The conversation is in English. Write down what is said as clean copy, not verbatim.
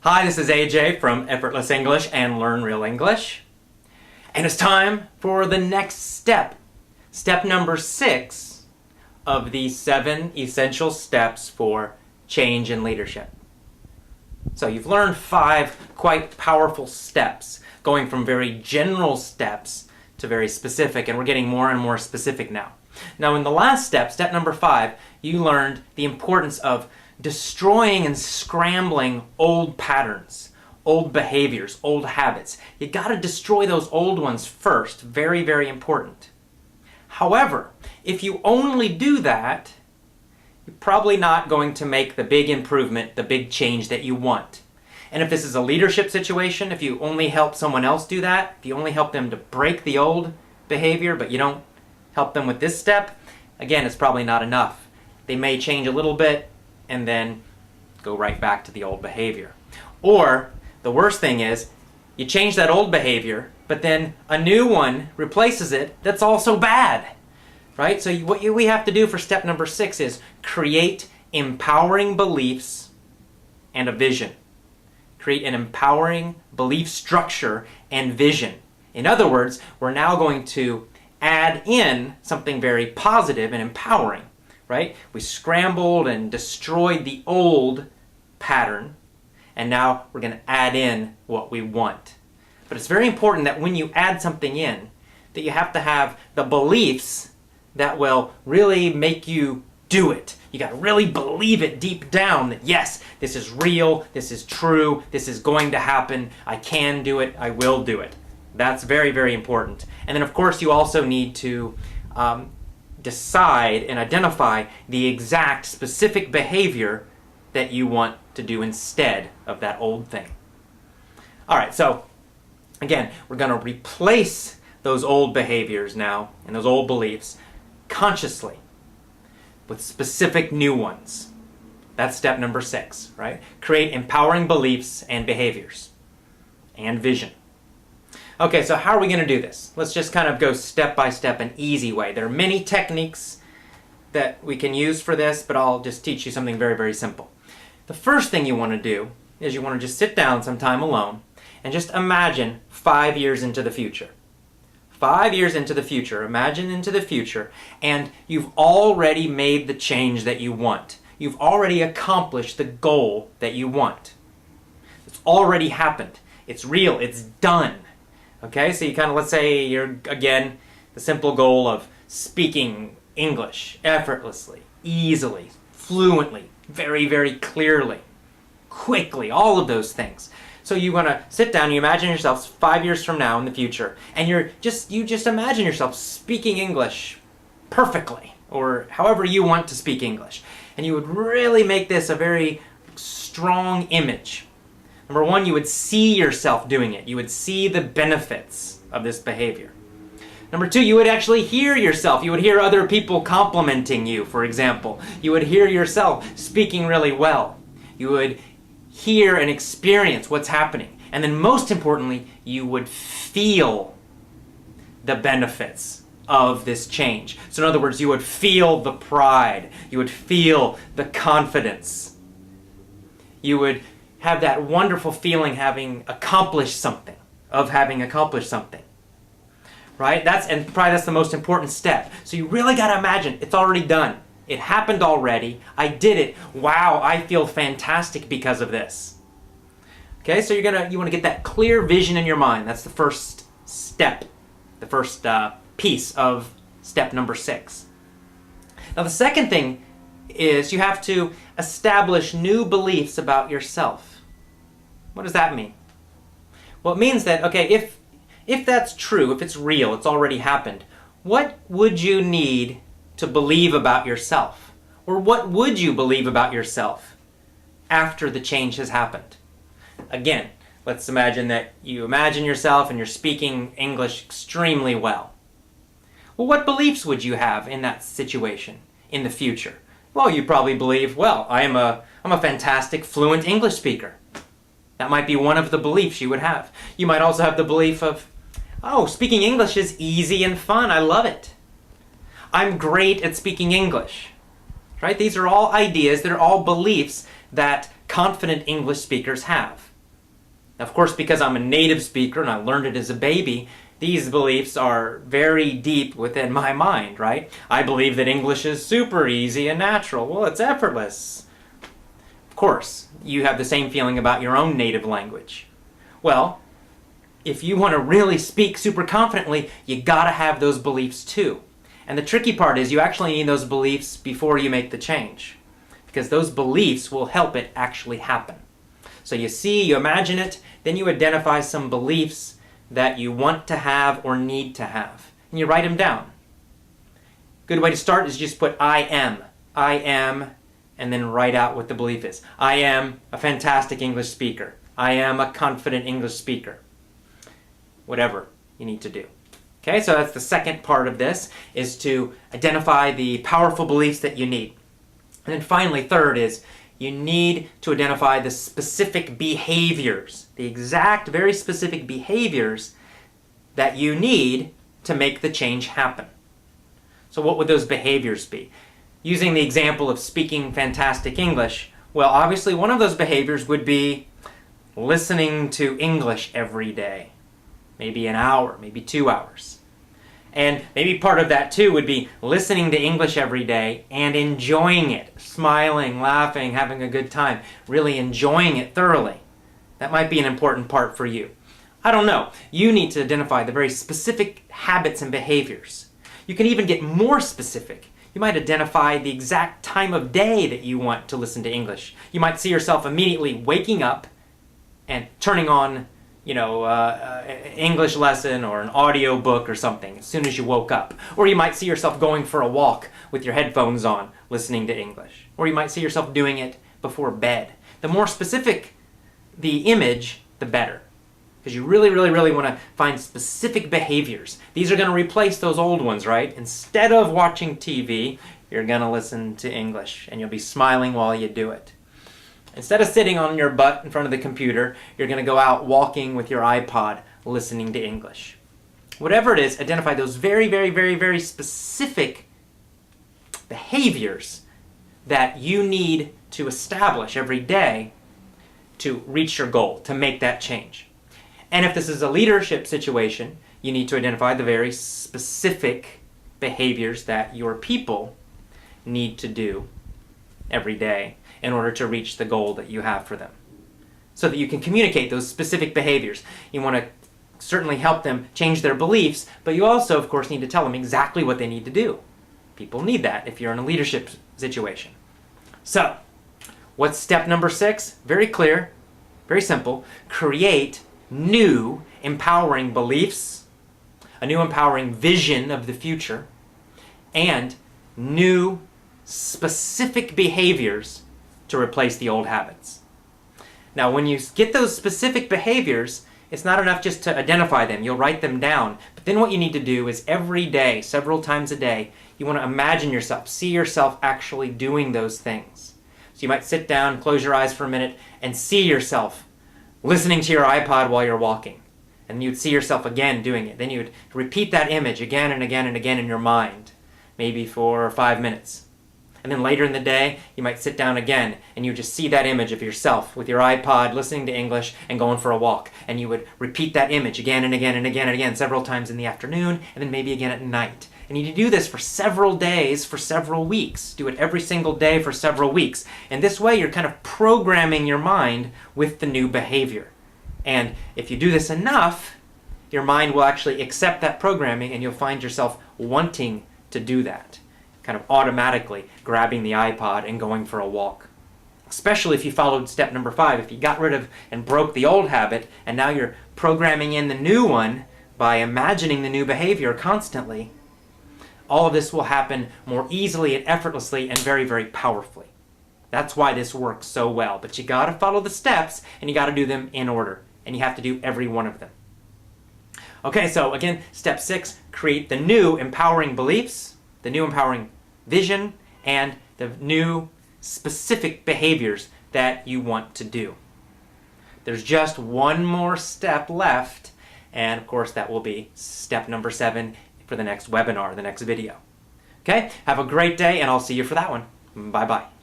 Hi, this is AJ from Effortless English and Learn Real English. And it's time for the next step. Step number 6 of the 7 essential steps for change in leadership. So you've learned 5 quite powerful steps, going from very general steps to very specific, and we're getting more and more specific now. Now in the last step, step number 5, you learned the importance of destroying and scrambling old patterns, old behaviors, old habits. You got to destroy those old ones first. Very, very important. However, if you only do that, you're probably not going to make the big improvement, the big change that you want. And if this is a leadership situation, if you only help someone else do that, if you only help them to break the old behavior, but you don't help them with this step, again, it's probably not enough. They may change a little bit and then go right back to the old behavior. Or the worst thing is, you change that old behavior, but then a new one replaces it that's also bad. Right? So what we have to do for step number 6 is create empowering beliefs and a vision. Create an empowering belief structure and vision. In other words, we're now going to add in something very positive and empowering. Right? We scrambled and destroyed the old pattern, and now we're going to add in what we want. But it's very important that when you add something in, that you have to have the beliefs that will really make you do it. You got to really believe it deep down that yes, this is real, this is true, this is going to happen, I can do it, I will do it. That's very, very important. And then of course you also need to decide and identify the exact specific behavior that you want to do instead of that old thing. Alright, so again, we're going to replace those old behaviors now and those old beliefs consciously with specific new ones. That's step number 6, right? Create empowering beliefs and behaviors and vision. Okay, so how are we going to do this? Let's just kind of go step by step, an easy way. There are many techniques that we can use for this, but I'll just teach you something very, very simple. The first thing you want to do is you want to just sit down sometime alone and just imagine 5 years into the future. 5 years into the future, imagine into the future, and you've already made the change that you want. You've already accomplished the goal that you want. It's already happened. It's real. It's done. Okay, so you kind of, let's say you're, again, the simple goal of speaking English effortlessly, easily, fluently, very, very clearly, quickly, all of those things. So you want to sit down, you imagine yourself 5 years from now in the future, and you just imagine yourself speaking English perfectly, or however you want to speak English. And you would really make this a very strong image. Number 1, you would see yourself doing it. You would see the benefits of this behavior. Number 2, you would actually hear yourself. You would hear other people complimenting you, for example. You would hear yourself speaking really well. You would hear and experience what's happening. And then most importantly, you would feel the benefits of this change. So in other words, you would feel the pride. You would feel the confidence. You would have that wonderful feeling having accomplished something, right? And probably that's the most important step. So you really got to imagine it's already done. It happened already. I did it. Wow, I feel fantastic because of this. Okay, so you want to get that clear vision in your mind. That's the first step, the first piece of step number 6. Now the second thing is you have to establish new beliefs about yourself. What does that mean? Well, it means that, okay, if that's true, if it's real, it's already happened, what would you need to believe about yourself? Or what would you believe about yourself after the change has happened? Again, let's imagine that you imagine yourself and you're speaking English extremely well. Well, what beliefs would you have in that situation in the future? Well, you probably believe, well, I'm a fantastic, fluent English speaker. That might be one of the beliefs you would have. You might also have the belief of, oh, speaking English is easy and fun. I love it. I'm great at speaking English. Right? These are all ideas, they're all beliefs that confident English speakers have. Of course, because I'm a native speaker and I learned it as a baby, these beliefs are very deep within my mind, right? I believe that English is super easy and natural. Well, it's effortless. Of course, you have the same feeling about your own native language. Well, if you want to really speak super confidently, you gotta have those beliefs too. And the tricky part is you actually need those beliefs before you make the change, because those beliefs will help it actually happen. So you see, you imagine it, then you identify some beliefs that you want to have or need to have, and you write them down. Good way to start is just put I am, and then write out what the belief is. I am a fantastic English speaker. I am a confident English speaker. Whatever you need to do. Okay, so that's the second part of this, is to identify the powerful beliefs that you need. And then finally, third is you need to identify the specific behaviors, the exact, very specific behaviors that you need to make the change happen. So what would those behaviors be? Using the example of speaking fantastic English, well, obviously one of those behaviors would be listening to English every day. Maybe an hour, maybe 2 hours. And maybe part of that too would be listening to English every day and enjoying it, smiling, laughing, having a good time, really enjoying it thoroughly. That might be an important part for you. I don't know. You need to identify the very specific habits and behaviors. You can even get more specific. You might identify the exact time of day that you want to listen to English. You might see yourself immediately waking up and turning on English lesson or an audio book or something as soon as you woke up. Or you might see yourself going for a walk with your headphones on, listening to English. Or you might see yourself doing it before bed. The more specific the image, the better. Because you really, really, really want to find specific behaviors. These are going to replace those old ones, right? Instead of watching TV, you're going to listen to English, and you'll be smiling while you do it. Instead of sitting on your butt in front of the computer, you're going to go out walking with your iPod, listening to English. Whatever it is, identify those very, very, very, very specific behaviors that you need to establish every day to reach your goal, to make that change. And if this is a leadership situation, you need to identify the very specific behaviors that your people need to do every day in order to reach the goal that you have for them. So that you can communicate those specific behaviors. You want to certainly help them change their beliefs, but you also, of course, need to tell them exactly what they need to do. People need that if you're in a leadership situation. So, what's step number 6? Very clear, very simple. Create new empowering beliefs, a new empowering vision of the future, and new specific behaviors to replace the old habits. Now, when you get those specific behaviors, it's not enough just to identify them. You'll write them down. But then what you need to do is every day, several times a day, you want to imagine yourself, see yourself actually doing those things. So you might sit down, close your eyes for a minute, and see yourself listening to your iPod while you're walking. And you'd see yourself again doing it. Then you would repeat that image again and again and again in your mind, maybe for 5 minutes. And then later in the day, you might sit down again and you just see that image of yourself with your iPod, listening to English and going for a walk. And you would repeat that image again and again and again and again several times in the afternoon and then maybe again at night. And you need to do this for several days, for several weeks. Do it every single day for several weeks. And this way you're kind of programming your mind with the new behavior. And if you do this enough, your mind will actually accept that programming and you'll find yourself wanting to do that. Kind of automatically grabbing the iPod and going for a walk. Especially if you followed step number 5, if you got rid of and broke the old habit and now you're programming in the new one by imagining the new behavior constantly, all of this will happen more easily and effortlessly and very, very powerfully. That's why this works so well. But you got to follow the steps and you got to do them in order. And you have to do every one of them. Okay, so again, step 6, create the new empowering beliefs, the new empowering vision, and the new specific behaviors that you want to do. There's just one more step left, and of course that will be step number 7 for the next webinar, the next video. Okay, have a great day, and I'll see you for that one. Bye-bye.